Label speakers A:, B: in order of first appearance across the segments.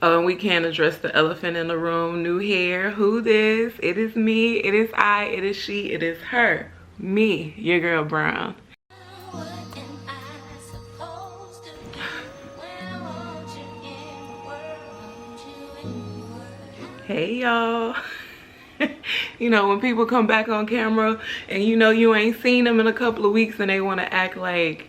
A: Oh, and we can't address the elephant in the room. New hair. Who this? It is me. It is I. It is she. It is her. Me, your girl Brown. Hey y'all. You know, when people come back on camera and you know you ain't seen them in a couple of weeks and they want to act like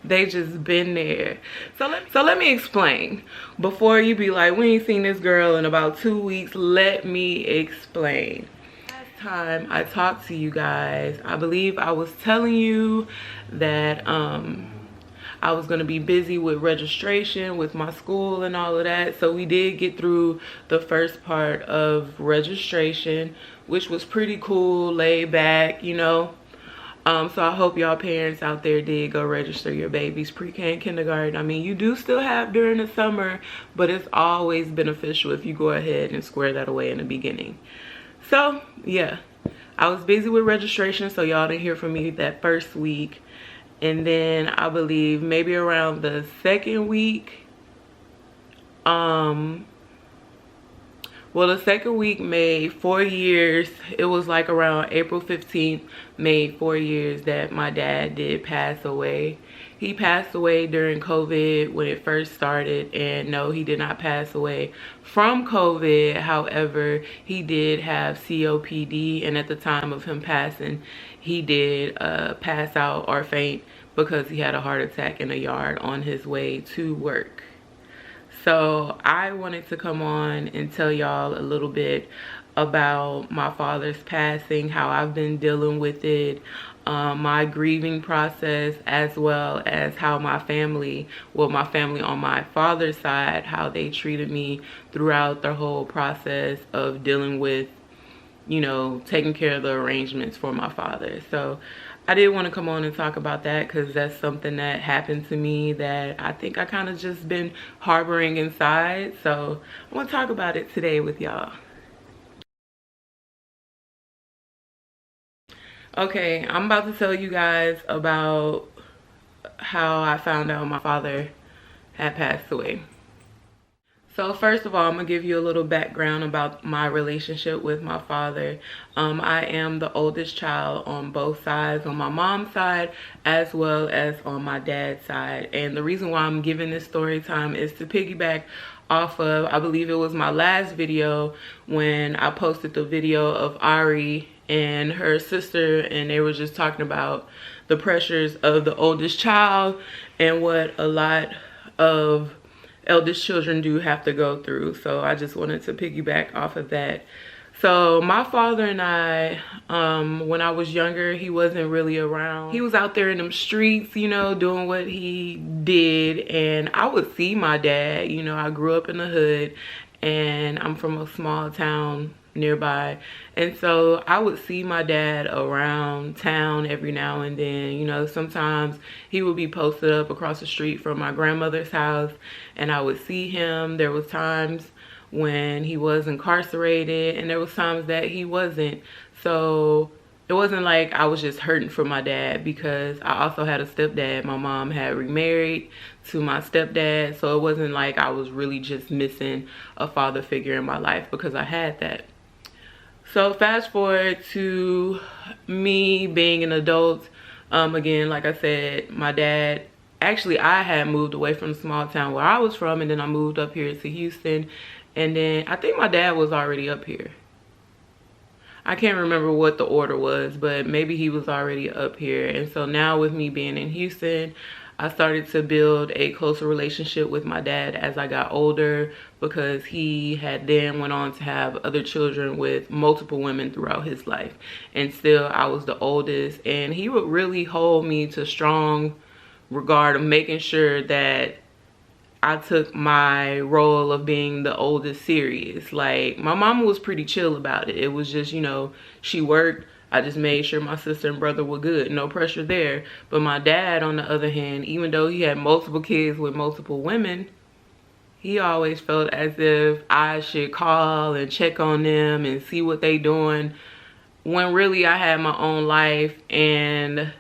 A: they just been there. So let me explain. Before you be like, we ain't seen this girl in about 2 weeks, let me explain. Last time I talked to you guys, I believe I was telling you that I was going to be busy with registration with my school and all of that. So we did get through the first part of registration, which was pretty cool, laid back, you know. So I hope y'all parents out there did go register your babies pre-K and kindergarten. I mean, you do still have during the summer, but it's always beneficial if you go ahead and square that away in the beginning. So yeah, I was busy with registration, so y'all didn't hear from me that first week. And then I believe maybe around the second week, well, the second week made 4 years. It was like around April 15th, made 4 years that my dad did pass away. He passed away during COVID when it first started, and no, he did not pass away from COVID. However, he did have COPD, and at the time of him passing, he did pass out or faint because he had a heart attack in the yard on his way to work. So I wanted to come on and tell y'all a little bit about my father's passing, how I've been dealing with it, my grieving process, as well as how my family, well, my family on my father's side, how they treated me throughout the whole process of dealing with, you know, taking care of the arrangements for my father. So I did want to come on and talk about that because that's something that happened to me that I think I kind of just been harboring inside. So I want to talk about it today with y'all. Okay, I'm about to tell you guys about how I found out my father had passed away. So first of all, I'm going to give you a little background about my relationship with my father. I am the oldest child on both sides, on my mom's side as well as on my dad's side. And the reason why I'm giving this story time is to piggyback off of, I believe it was my last video when I posted the video of Ari and her sister, and they were just talking about the pressures of the oldest child and what a lot of eldest children do have to go through. So I just wanted to piggyback off of that. So my father and I, when I was younger, he wasn't really around. He was out there in them streets, you know, doing what he did. And I would see my dad, you know, I grew up in the hood and I'm from a small town nearby, and so I would see my dad around town every now and then. You know, sometimes he would be posted up across the street from my grandmother's house and I would see him. There was times when he was incarcerated and there was times that he wasn't. So it wasn't like I was just hurting for my dad, because I also had a stepdad. My mom had remarried to my stepdad, so it wasn't like I was really just missing a father figure in my life, because I had that. So fast forward to me being an adult. Again, like I said, my dad, actually I had moved away from the small town where I was from, and then I moved up here to Houston, and then I think my dad was already up here. I can't remember what the order was, but maybe he was already up here. And so now with me being in Houston, I started to build a closer relationship with my dad as I got older, because he had then went on to have other children with multiple women throughout his life. And still I was the oldest, and he would really hold me to strong regard of making sure that I took my role of being the oldest serious. Like, my mama was pretty chill about it. It was just, you know, she worked. I just made sure my sister and brother were good. No pressure there. But my dad, on the other hand, even though he had multiple kids with multiple women, he always felt as if I should call and check on them and see what they doing, when really I had my own life and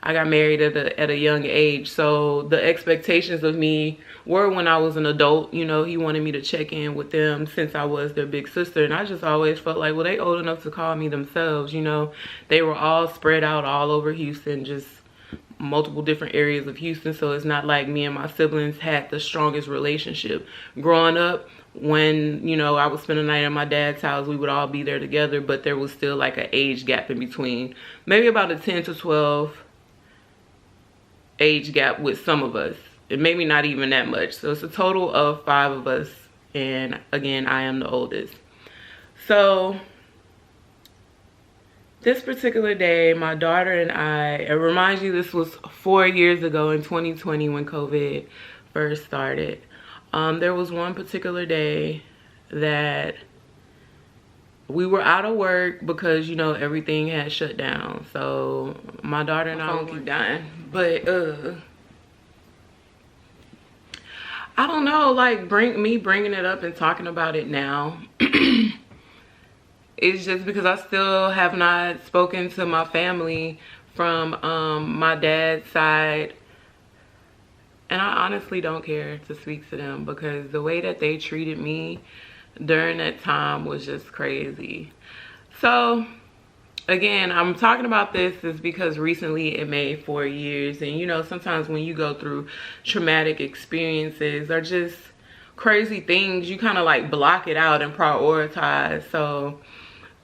A: I got married at a young age. So the expectations of me were when I was an adult, you know, he wanted me to check in with them since I was their big sister. And I just always felt like, well, they old enough to call me themselves, you know. They were all spread out all over Houston, just multiple different areas of Houston. So it's not like me and my siblings had the strongest relationship. Growing up, when, you know, I would spend a night at my dad's house, we would all be there together, but there was still like an age gap in between. Maybe about a 10 to 12 age gap with some of us. And maybe not even that much. So it's a total of 5 of us. And again, I am the oldest. So this particular day, my daughter and I, it reminds you this was 4 years ago in 2020 when COVID first started. There was one particular day that we were out of work because, you know, everything had shut down. So my daughter and I keep dying. But I don't know, like bringing it up and talking about it now. It's just because I still have not spoken to my family from my dad's side. And I honestly don't care to speak to them because the way that they treated me during that time was just crazy. So again, I'm talking about this is because recently it made 4 years. And you know, sometimes when you go through traumatic experiences or just crazy things, you kind of like block it out and prioritize. So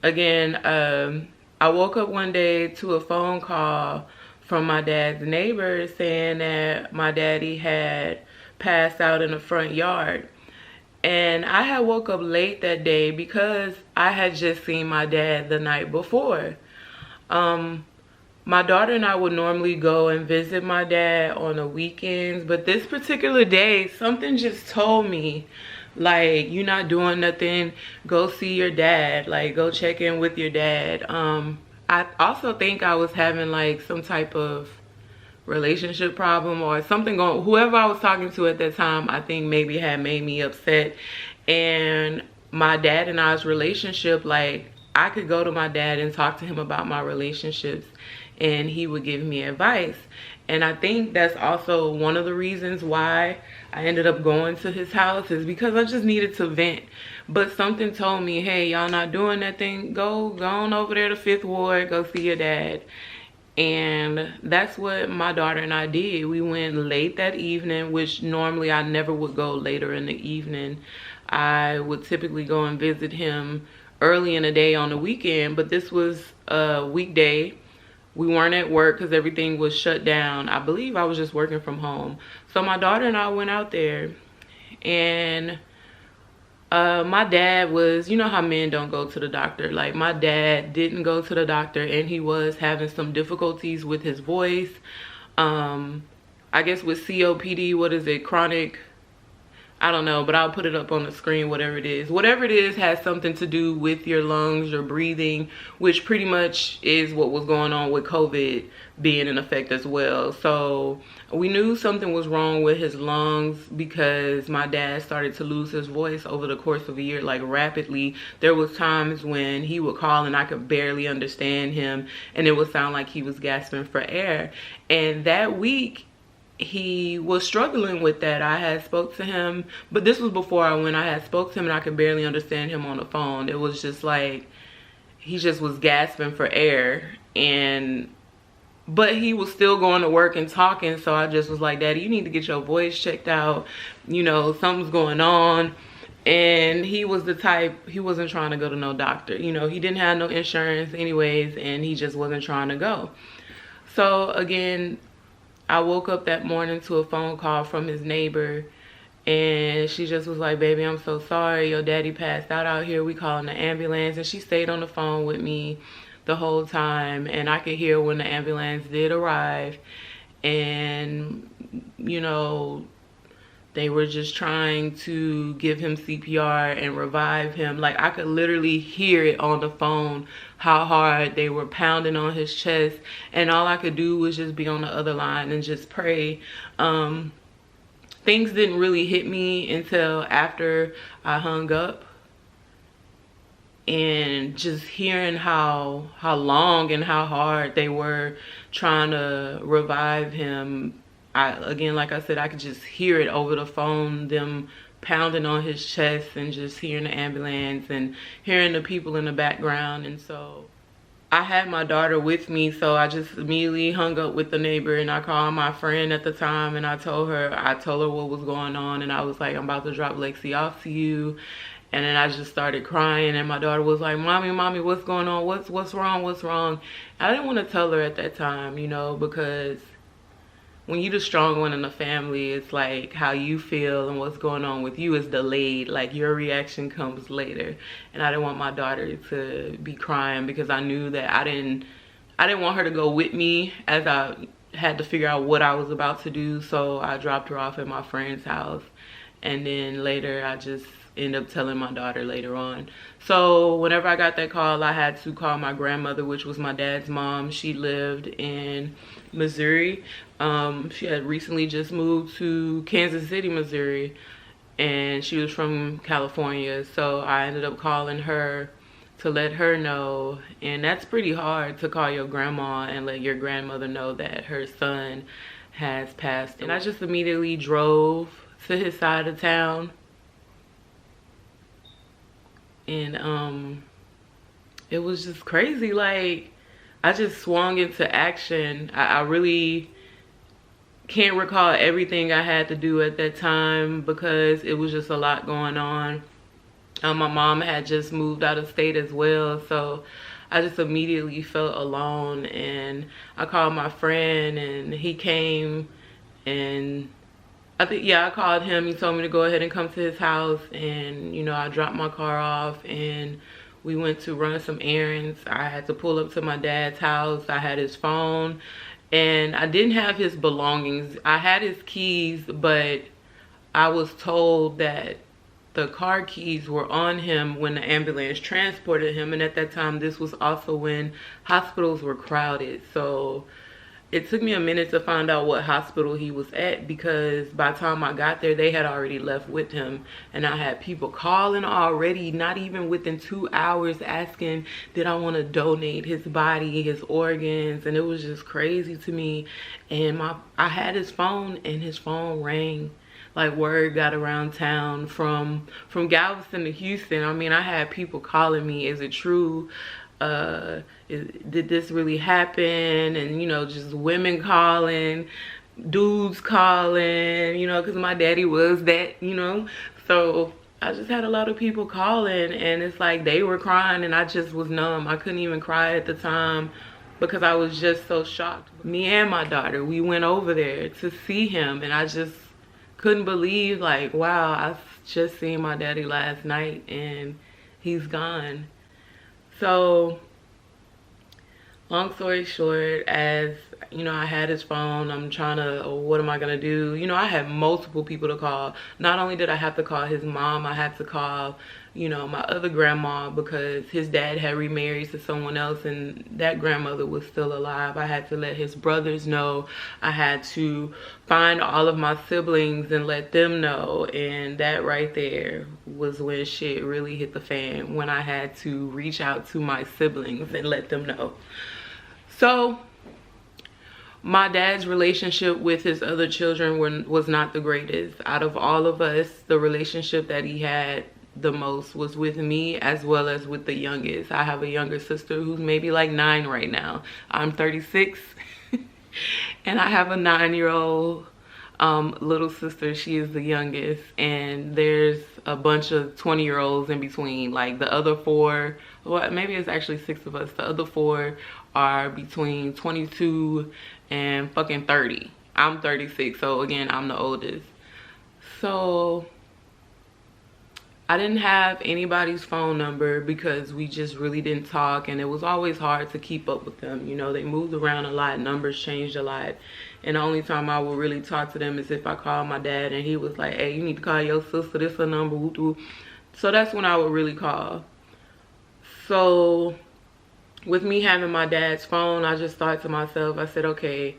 A: again, I woke up one day to a phone call from my dad's neighbor saying that my daddy had passed out in the front yard. And I had woke up late that day because I had just seen my dad the night before. My daughter and I would normally go and visit my dad on the weekends, but this particular day, something just told me, like, you're not doing nothing, go see your dad, like go check in with your dad. I also think I was having like some type of relationship problem or something going, whoever I was talking to at that time, I think maybe had made me upset. And my dad and I's relationship, like I could go to my dad and talk to him about my relationships and he would give me advice. And I think that's also one of the reasons why I ended up going to his house, is because I just needed to vent. But something told me, hey, y'all not doing that thing, go on over there to 5th Ward, go see your dad. And that's what my daughter and I did. We went late that evening, which normally I never would go later in the evening. I would typically go and visit him early in the day on the weekend, but this was a weekday. We weren't at work because everything was shut down. I believe I was just working from home. So my daughter and I went out there, and my dad was, you know how men don't go to the doctor. Like my dad didn't go to the doctor, and he was having some difficulties with his voice. I guess with COPD, what is it, chronic, I don't know, but I'll put it up on the screen, whatever it is. Whatever it is has something to do with your lungs, your breathing, which pretty much is what was going on with COVID being in effect as well. So we knew something was wrong with his lungs because my dad started to lose his voice over the course of a year, like rapidly. There was times when he would call and I could barely understand him, and it would sound like he was gasping for air. And that week, he was struggling with that. I had spoke to him, but this was before I went. I had spoke to him and I could barely understand him on the phone. It was just like, he just was gasping for air. But he was still going to work and talking. So I just was like, Daddy, you need to get your voice checked out. You know, something's going on. And he was the type, he wasn't trying to go to no doctor. You know, he didn't have no insurance anyways, and he just wasn't trying to go. So again, I woke up that morning to a phone call from his neighbor, and she just was like, baby, I'm so sorry. Your daddy passed out here. We calling the ambulance. And she stayed on the phone with me the whole time, and I could hear when the ambulance did arrive. And, you know, they were just trying to give him CPR and revive him. Like, I could literally hear it on the phone, how hard they were pounding on his chest. And all I could do was just be on the other line and just pray. Things didn't really hit me until after I hung up. and just hearing how long and how hard they were trying to revive him. Again, like I said, I could just hear it over the phone, them pounding on his chest, and just hearing the ambulance and hearing the people in the background. And so I had my daughter with me, so I just immediately hung up with the neighbor, and I called my friend at the time, and I told her what was going on, and I was like, I'm about to drop Lexi off to you. And then I just started crying, and my daughter was like, mommy, what's going on? What's wrong? I didn't want to tell her at that time, you know, because when you're the strong one in the family, it's like how you feel and what's going on with you is delayed. Like your reaction comes later. And I didn't want my daughter to be crying, because I knew that I didn't want her to go with me as I had to figure out what I was about to do. So I dropped her off at my friend's house. And then later I just end up telling my daughter later on. So whenever I got that call, I had to call my grandmother, which was my dad's mom. She lived in Missouri. She had recently just moved to Kansas City, Missouri, and she was from California. So I ended up calling her to let her know. And that's pretty hard, to call your grandma and let your grandmother know that her son has passed. And I just immediately drove to his side of town. And it was just crazy. Like, I just swung into action. I really can't recall everything I had to do at that time, because it was just a lot going on. My mom had just moved out of state as well, so I just immediately felt alone. And I called my friend, and he came, and I called him. He told me to go ahead and come to his house, and you know, I dropped my car off and we went to run some errands. I had to pull up to my dad's house. I had his phone, and I didn't have his belongings. I had his keys, but I was told that the car keys were on him when the ambulance transported him, and at that time this was also when hospitals were crowded. So it took me a minute to find out what hospital he was at, because by the time I got there, they had already left with him. And I had people calling already, not even within 2 hours, asking, did I want to donate his body, his organs? And it was just crazy to me. And I had his phone, and his phone rang. Like, word got around town from Galveston to Houston. I mean, I had people calling me, is it true? Did this really happen? And you know, just women calling, dudes calling, you know, because my daddy was that, you know. So I just had a lot of people calling, and it's like they were crying, and I just was numb. I couldn't even cry at the time, because I was just so shocked. Me and my daughter, we went over there to see him, and I just couldn't believe, like, wow, I just seen my daddy last night and he's gone. So long story short, as you know, I had his phone. I'm trying to, what am I gonna do? You know, I had multiple people to call. Not only did I have to call his mom, I had to call, you know, my other grandma, because his dad had remarried to someone else, and that grandmother was still alive. I had to let his brothers know. I had to find all of my siblings and let them know. And that right there was when shit really hit the fan, when I had to reach out to my siblings and let them know. So my dad's relationship with his other children was not the greatest. Out of all of us, the relationship that he had the most was with me, as well as with the youngest. I have a younger sister who's maybe like 9 right now. I'm 36 and I have a 9-year-old little sister. She is the youngest, and there's a bunch of 20-year-olds in between. Like the other 4, well, maybe it's actually 6 of us. The other 4 are between 22 and fucking 30. I'm 36, so again, I'm the oldest. So I didn't have anybody's phone number, because we just really didn't talk, and it was always hard to keep up with them. You know, they moved around a lot, numbers changed a lot, and the only time I would really talk to them is if I called my dad and he was like, hey, you need to call your sister, this her number, whoop, whoop. So that's when I would really call. So with me having my dad's phone, I just thought to myself, I said, okay,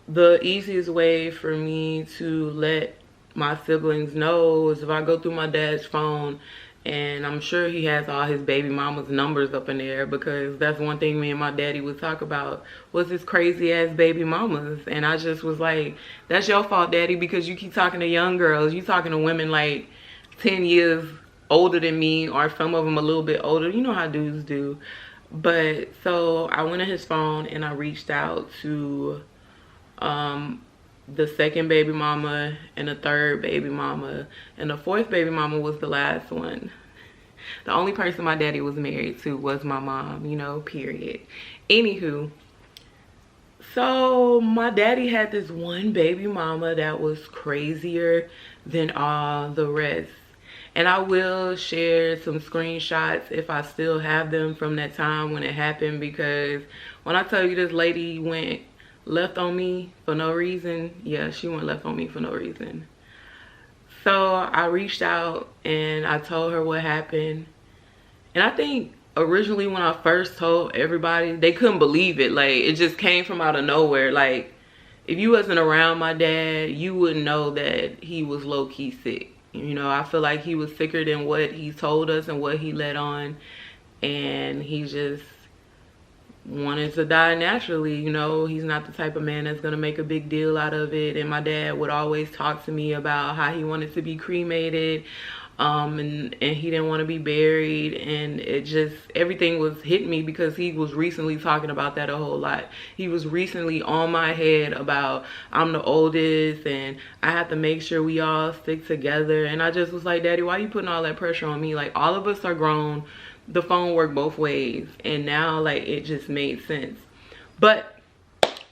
A: the easiest way for me to let my siblings know is if I go through my dad's phone And I'm sure he has all his baby mama's numbers up in there, because that's one thing me and my daddy would talk about, was his crazy ass baby mamas. And I just was like, that's your fault, daddy, because you keep talking to young girls. You talking to women like 10 years older than me, or some of them a little bit older. You know how dudes do. But so I went on his phone and I reached out to the second baby mama and the third baby mama, and the fourth baby mama was the last one. The only person my daddy was married to was my mom, you know, period. Anywho, so my daddy had this one baby mama that was crazier than all the rest. And I will share some screenshots if I still have them from that time when it happened, because when I tell you this lady went left on me for no reason, yeah, she went left on me for no reason. So I reached out and I told her what happened. And I think originally when I first told everybody, they couldn't believe it. Like, it just came from out of nowhere. Like, if you wasn't around my dad, you wouldn't know that he was low-key sick. You know, I feel like he was sicker than what he told us and what he let on. And he just wanted to die naturally. You know, he's not the type of man that's gonna make a big deal out of it. And my dad would always talk to me about how he wanted to be cremated, and he didn't want to be buried. And it just, everything was hitting me because he was recently talking about that a whole lot. He was recently on my head about, I'm the oldest and I have to make sure we all stick together. And I just was like, Daddy, why are you putting all that pressure on me? Like, all of us are grown. The phone worked both ways, and now like it just made sense. But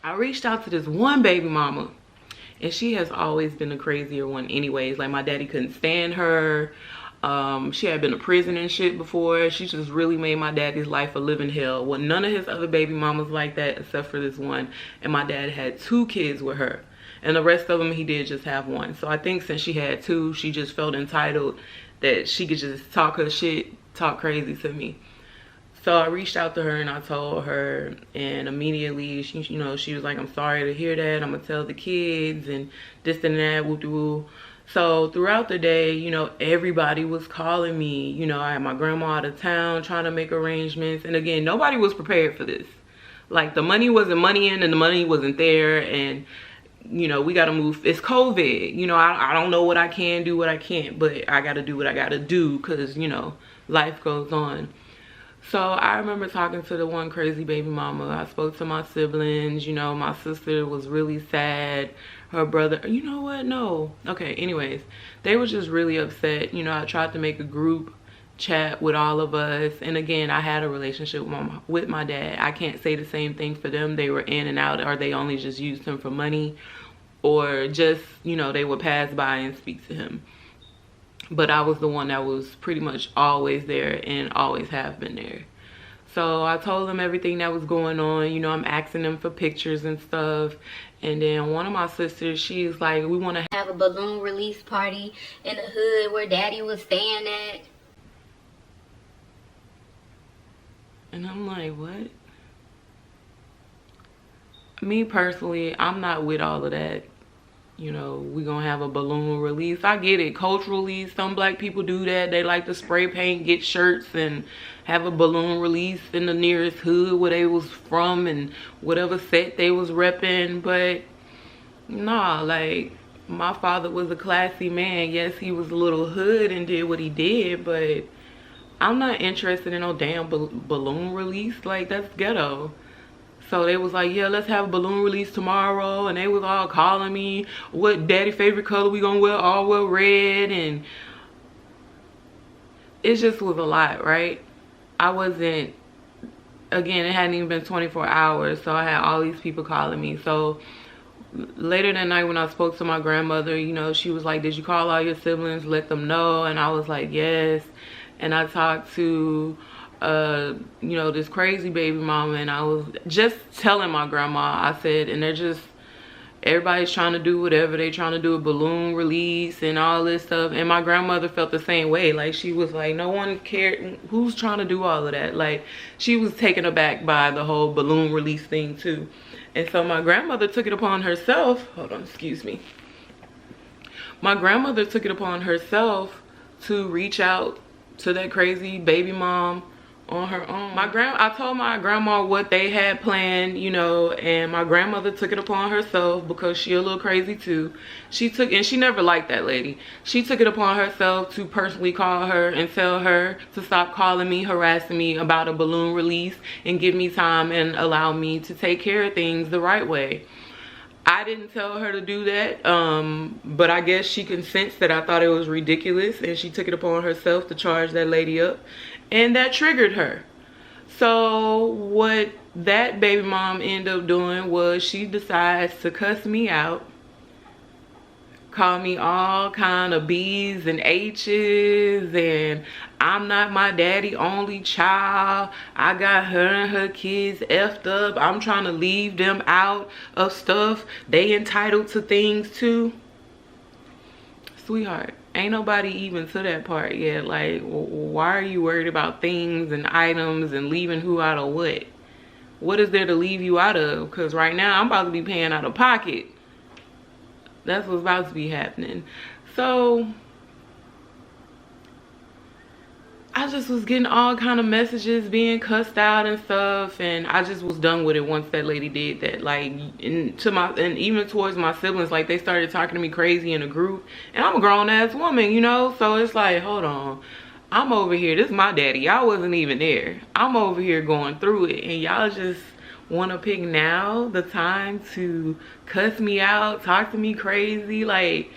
A: I reached out to this one baby mama, and she has always been the crazier one anyways. Like, my daddy couldn't stand her. She had been to prison and shit before. She just really made my daddy's life a living hell. Well, none of his other baby mamas like that except for this one, and my dad had 2 kids with her, and the rest of them he did just have one. So I think since she had 2, she just felt entitled that she could just talk her shit, talk crazy to me. So I reached out to her and I told her, and immediately she, you know, she was like, I'm sorry to hear that, I'm gonna tell the kids and this and that, woo woo. So throughout the day, you know, everybody was calling me. You know, I had my grandma out of town trying to make arrangements, and again, nobody was prepared for this. Like, the money wasn't money in and the money wasn't there, and you know, we gotta move. It's COVID, you know, I don't know what I can do, what I can't, but I gotta do what I gotta do, because you know, life goes on. So I remember talking to the one crazy baby mama. I spoke to my siblings. You know, my sister was really sad. Her brother, you know what? No. Okay, anyways, they were just really upset. You know, I tried to make a group chat with all of us. And again, I had a relationship with my dad. I can't say the same thing for them. They were in and out, or they only just used him for money, or just, you know, they would pass by and speak to him. But I was the one that was pretty much always there and always have been there. So I told them everything that was going on. You know, I'm asking them for pictures and stuff. And then one of my sisters, she's like, we want to
B: have a balloon release party in the hood where Daddy was staying at.
A: And I'm like, what? Me personally, I'm not with all of that. You know, we gonna have a balloon release. I get it, culturally, some black people do that. They like to spray paint, get shirts, and have a balloon release in the nearest hood where they was from and whatever set they was repping. But nah, like, my father was a classy man. Yes, he was a little hood and did what he did, but I'm not interested in no damn balloon release. Like, that's ghetto. So they was like, yeah, let's have a balloon release tomorrow. And they was all calling me, what daddy favorite color we gonna wear? All wear red. And it just was a lot, right? I wasn't, again, it hadn't even been 24 hours. So I had all these people calling me. So later that night when I spoke to my grandmother, you know, she was like, did you call all your siblings, let them know? And I was like, yes. And I talked to you know, this crazy baby mama, and I was just telling my grandma, I said, and they're just, everybody's trying to do whatever they trying to do, a balloon release and all this stuff. And my grandmother felt the same way. Like, she was like, no one cared, who's trying to do all of that? Like, she was taken aback by the whole balloon release thing too. And so my grandmother took it upon herself, hold on, excuse me, my grandmother took it upon herself to reach out to that crazy baby mom on her own. I told my grandma what they had planned, you know, and my grandmother took it upon herself, because she a little crazy too. And she never liked that lady. She took it upon herself to personally call her and tell her to stop calling me, harassing me about a balloon release, and give me time and allow me to take care of things the right way. I didn't tell her to do that, but I guess she can sense that I thought it was ridiculous, and she took it upon herself to charge that lady up, and that triggered her. So what that baby mom ended up doing was she decides to cuss me out, call me all kind of B's and H's, and I'm not my daddy only child. I got her and her kids effed up. I'm trying to leave them out of stuff they entitled to things too. Sweetheart, ain't nobody even to that part yet. Like, why are you worried about things and items and leaving who out of what? What is there to leave you out of? Because right now I'm about to be paying out of pocket. That's what's about to be happening. So I just was getting all kind of messages, being cussed out and stuff, and I just was done with it once that lady did that. Like, and even towards my siblings, like, they started talking to me crazy in a group, and I'm a grown-ass woman, you know? So it's like, hold on. I'm over here. This is my daddy. Y'all wasn't even there. I'm over here going through it, and y'all just want to pick now the time to cuss me out, talk to me crazy, like,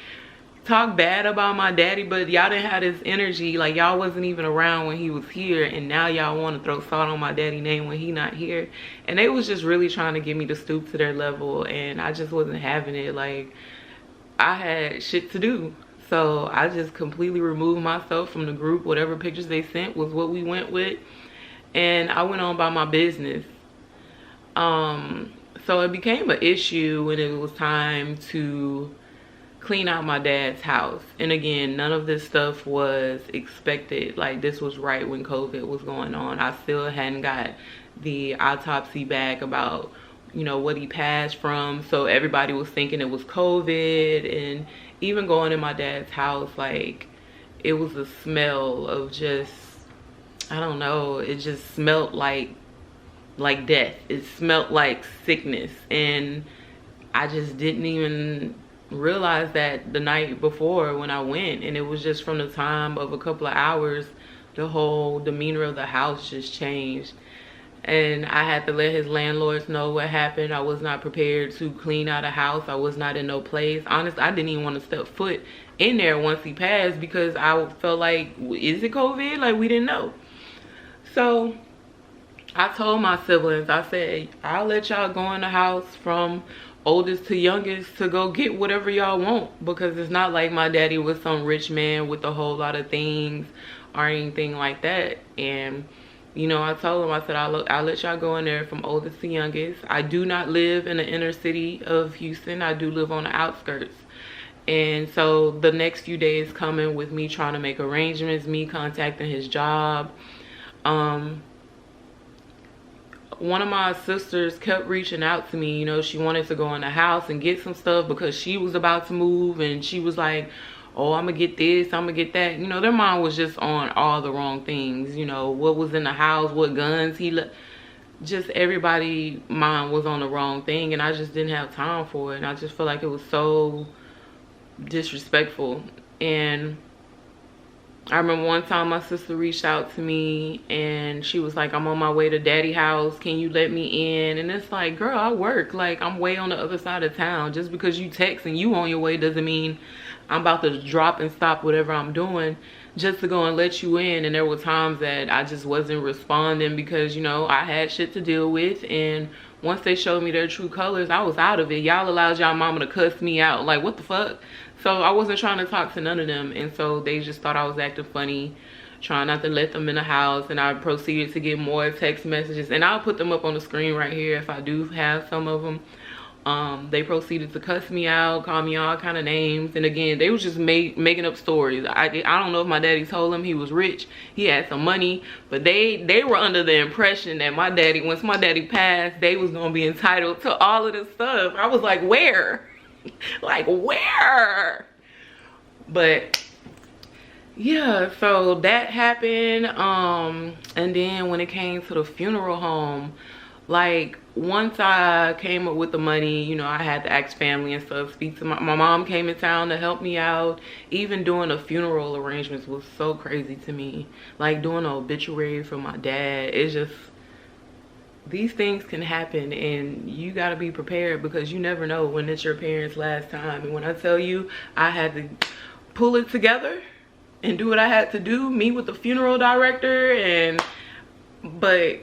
A: talk bad about my daddy, but y'all didn't have this energy. Like, y'all wasn't even around when he was here, and now y'all want to throw salt on my daddy name when he not here. And they was just really trying to get me to stoop to their level, and I just wasn't having it. Like, I had shit to do, so I just completely removed myself from the group. Whatever pictures they sent was what we went with, and I went on about my business. So it became an issue when it was time to clean out my dad's house. And again, none of this stuff was expected. Like, this was right when COVID was going on. I still hadn't got the autopsy back about, you know, what he passed from. So everybody was thinking it was COVID. And even going in my dad's house, like, it was a smell of just, I don't know, it just smelled like death. It smelled like sickness, and I just didn't even realize that the night before when I went. And it was just from the time of a couple of hours, the whole demeanor of the house just changed, and I had to let his landlords know what happened. I was not prepared to clean out a house. I was not in no place. Honestly, I didn't even want to step foot in there once he passed, because I felt like, is it COVID? Like, we didn't know. So I told my siblings, I said, I'll let y'all go in the house from oldest to youngest to go get whatever y'all want, because it's not like my daddy was some rich man with a whole lot of things or anything like that. And, you know, I told him, I said, I'll let y'all go in there from oldest to youngest. I do not live in the inner city of Houston. I do live on the outskirts. And so the next few days coming with me trying to make arrangements, me contacting his job. One of my sisters kept reaching out to me. You know, she wanted to go in the house and get some stuff because she was about to move, and she was like, oh, I'm gonna get this, I'm gonna get that. You know, their mind was just on all the wrong things. You know, what was in the house, what guns just everybody mind was on the wrong thing, and I just didn't have time for it. And I just feel like it was so disrespectful. And I remember one time my sister reached out to me and she was like, I'm on my way to daddy house, can you let me in? And it's like, girl, I work, like, I'm way on the other side of town. Just because you text and you on your way doesn't mean I'm about to drop and stop whatever I'm doing just to go and let you in. And there were times that I just wasn't responding because, you know, I had shit to deal with. And once they showed me their true colors, I was out of it. Y'all allowed y'all mama to cuss me out. Like, what the fuck? So I wasn't trying to talk to none of them. And so they just thought I was acting funny, trying not to let them in the house. And I proceeded to get more text messages. And I'll put them up on the screen right here if I do have some of them. They proceeded to cuss me out, call me all kind of names. And again, they was just making up stories. I don't know if my daddy told him he was rich, he had some money, but they were under the impression that my daddy, once my daddy passed, they was gonna be entitled to all of this stuff. I was like, where? Like, where? But yeah, so that happened. And then when it came to the funeral home, like once I came up with the money, you know, I had to ask family and stuff, speak to my mom came in town to help me out. Even doing the funeral arrangements was so crazy to me. Like doing an obituary for my dad, it's just, these things can happen and you got to be prepared because you never know when it's your parents' last time. And when I tell you, I had to pull it together and do what I had to do, meet with the funeral director, and but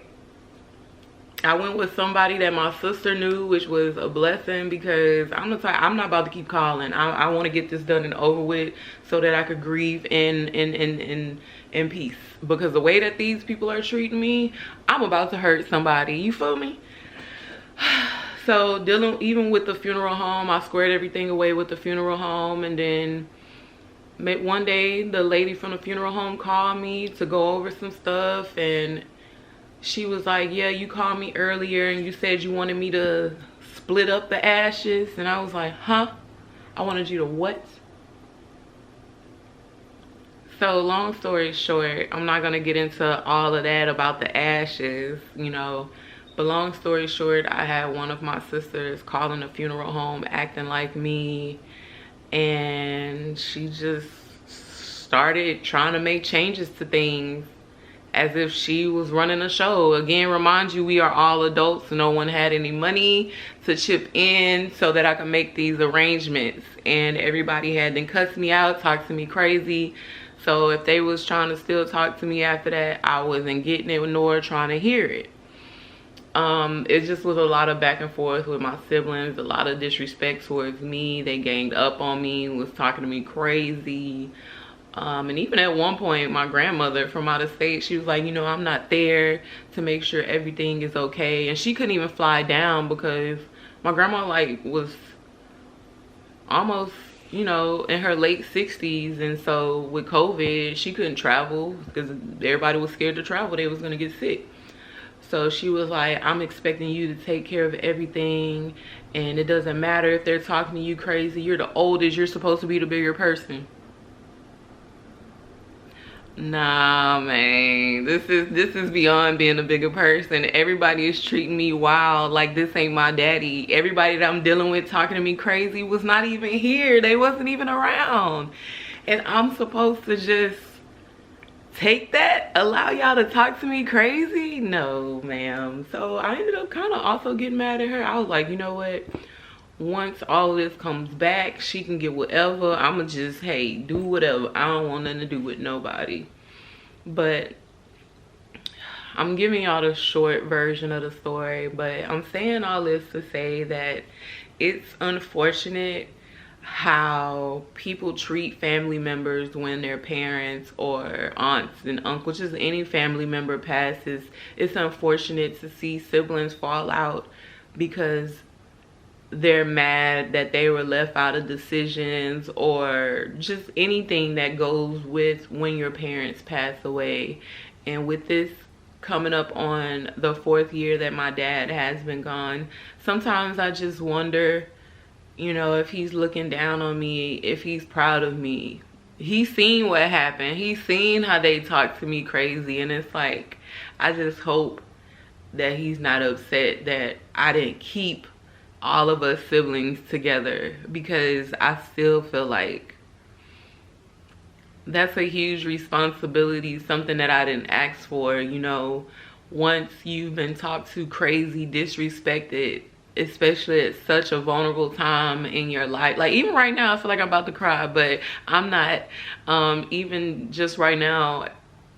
A: I went with somebody that my sister knew, which was a blessing because I'm the type, I'm not about to keep calling. I want to get this done and over with so that I could grieve in peace. Because the way that these people are treating me, I'm about to hurt somebody. You feel me? So dealing even with the funeral home, I squared everything away with the funeral home, and then one day the lady from the funeral home called me to go over some stuff, and she was like, yeah, you called me earlier and you said you wanted me to split up the ashes. And I was like, huh? I wanted you to what? So long story short, I'm not gonna get into all of that about the ashes, you know, but long story short, I had one of my sisters calling the funeral home acting like me, and she just started trying to make changes to things as if she was running a show. Again, remind you, we are all adults. No one had any money to chip in so that I could make these arrangements. And everybody had then cussed me out, talked to me crazy. So if they was trying to still talk to me after that, I wasn't getting it nor trying to hear it. It just was a lot of back and forth with my siblings, a lot of disrespect towards me. They ganged up on me, was talking to me crazy. And even at one point, my grandmother from out of state, she was like, you know, I'm not there to make sure everything is okay. And she couldn't even fly down because my grandma like was almost, you know, in her late 60s. And so with COVID, she couldn't travel because everybody was scared to travel. They was going to get sick. So she was like, I'm expecting you to take care of everything. And it doesn't matter if they're talking to you crazy. You're the oldest. You're supposed to be the bigger person. Nah, man, this is beyond being a bigger person. Everybody is treating me wild like this ain't my daddy. Everybody that I'm dealing with talking to me crazy was not even here. They wasn't even around. And I'm supposed to just take that, allow y'all to talk to me crazy? No, ma'am. So I ended up kind of also getting mad at her. I was like, you know what? Once all of this comes back, she can get whatever. I'ma just, hey, do whatever. I don't want nothing to do with nobody. But I'm giving y'all the short version of the story, but I'm saying all this to say that it's unfortunate how people treat family members when their parents or aunts and uncles, just any family member passes. It's unfortunate to see siblings fall out because they're mad that they were left out of decisions or just anything that goes with when your parents pass away. And with this coming up on the 4th year that my dad has been gone, sometimes I just wonder, you know, if he's looking down on me, if he's proud of me. He's seen what happened. He's seen how they talk to me crazy, and it's like, I just hope that he's not upset that I didn't keep all of us siblings together, because I still feel like that's a huge responsibility, something that I didn't ask for. You know, once you've been talked to crazy, disrespected, especially at such a vulnerable time in your life, like even right now I feel like I'm about to cry, but I'm not. Even just right now,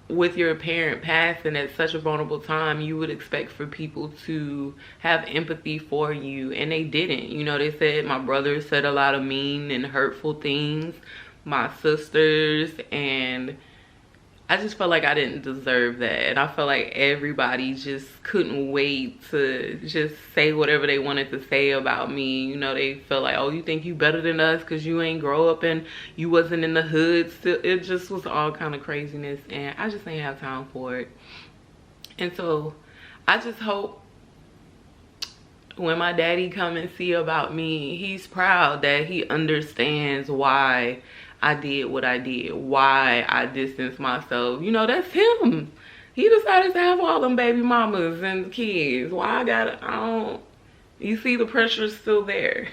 A: with your parent passing at such a vulnerable time, you would expect for people to have empathy for you, and they didn't. You know, they said my brother said a lot of mean and hurtful things, my sisters, and I just felt like I didn't deserve that. And I felt like everybody just couldn't wait to just say whatever they wanted to say about me. You know, they felt like, oh, you think you better than us because you ain't grow up and you wasn't in the hood still. It just was all kind of craziness, and I just ain't have time for it. And so I just hope when my daddy come and see about me, he's proud that he understands why I did what I did, why I distanced myself. You know, that's him. He decided to have all them baby mamas and kids. Why I don't, you see the pressure's still there.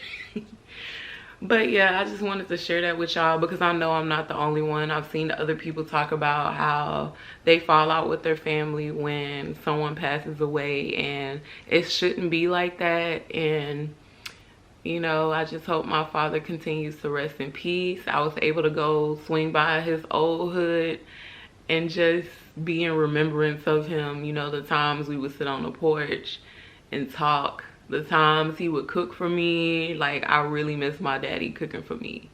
A: But yeah, I just wanted to share that with y'all because I know I'm not the only one. I've seen other people talk about how they fall out with their family when someone passes away, and it shouldn't be like that. And you know, I just hope my father continues to rest in peace. I was able to go swing by his old hood and just be in remembrance of him. You know, the times we would sit on the porch and talk, the times he would cook for me. Like, I really miss my daddy cooking for me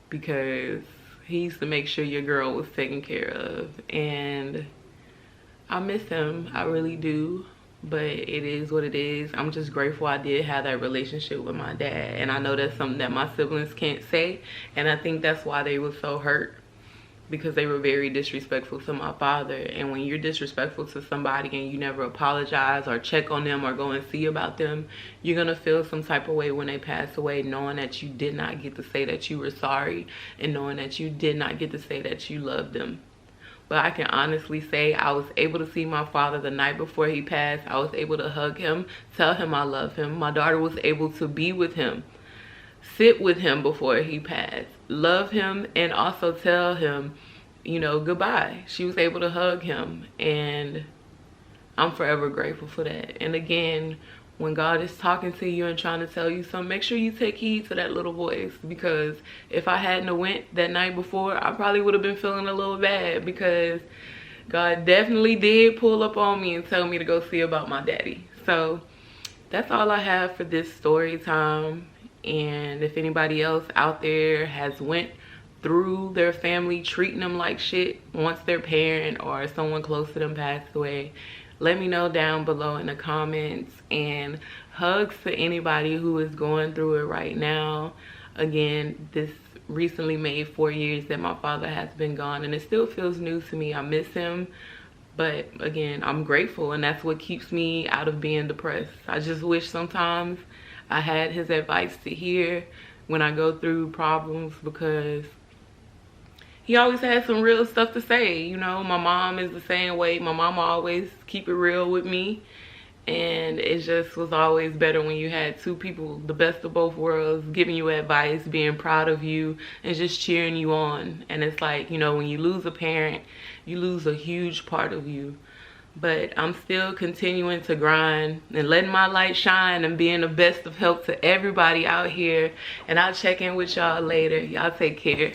A: because he used to make sure your girl was taken care of, and I miss him. I really do. But it is what it is. I'm just grateful I did have that relationship with my dad, and I know that's something that my siblings can't say, and I think that's why they were so hurt, because they were very disrespectful to my father. And when you're disrespectful to somebody and you never apologize or check on them or go and see about them, you're gonna feel some type of way when they pass away, knowing that you did not get to say that you were sorry, and knowing that you did not get to say that you loved them. But I can honestly say I was able to see my father the night before he passed. I was able to hug him, tell him I love him. My daughter was able to be with him, sit with him before he passed, love him, and also tell him, you know, goodbye. She was able to hug him, and I'm forever grateful for that. And again, when God is talking to you and trying to tell you something, make sure you take heed to that little voice, because if I hadn't have went that night before, I probably would have been feeling a little bad, because God definitely did pull up on me and tell me to go see about my daddy. So that's all I have for this story time. And if anybody else out there has went through their family treating them like shit once their parent or someone close to them passed away, let me know down below in the comments. And hugs to anybody who is going through it right now. Again, this recently made 4 years that my father has been gone, and it still feels new to me. I miss him, but again, I'm grateful, and that's what keeps me out of being depressed. I just wish sometimes I had his advice to hear when I go through problems, because he always had some real stuff to say. You know, my mom is the same way. My mama always keep it real with me, and it just was always better when you had two people, the best of both worlds, giving you advice, being proud of you, and just cheering you on. And it's like, you know, when you lose a parent, you lose a huge part of you. But I'm still continuing to grind and letting my light shine and being the best of help to everybody out here. And I'll check in with y'all later. Y'all take care.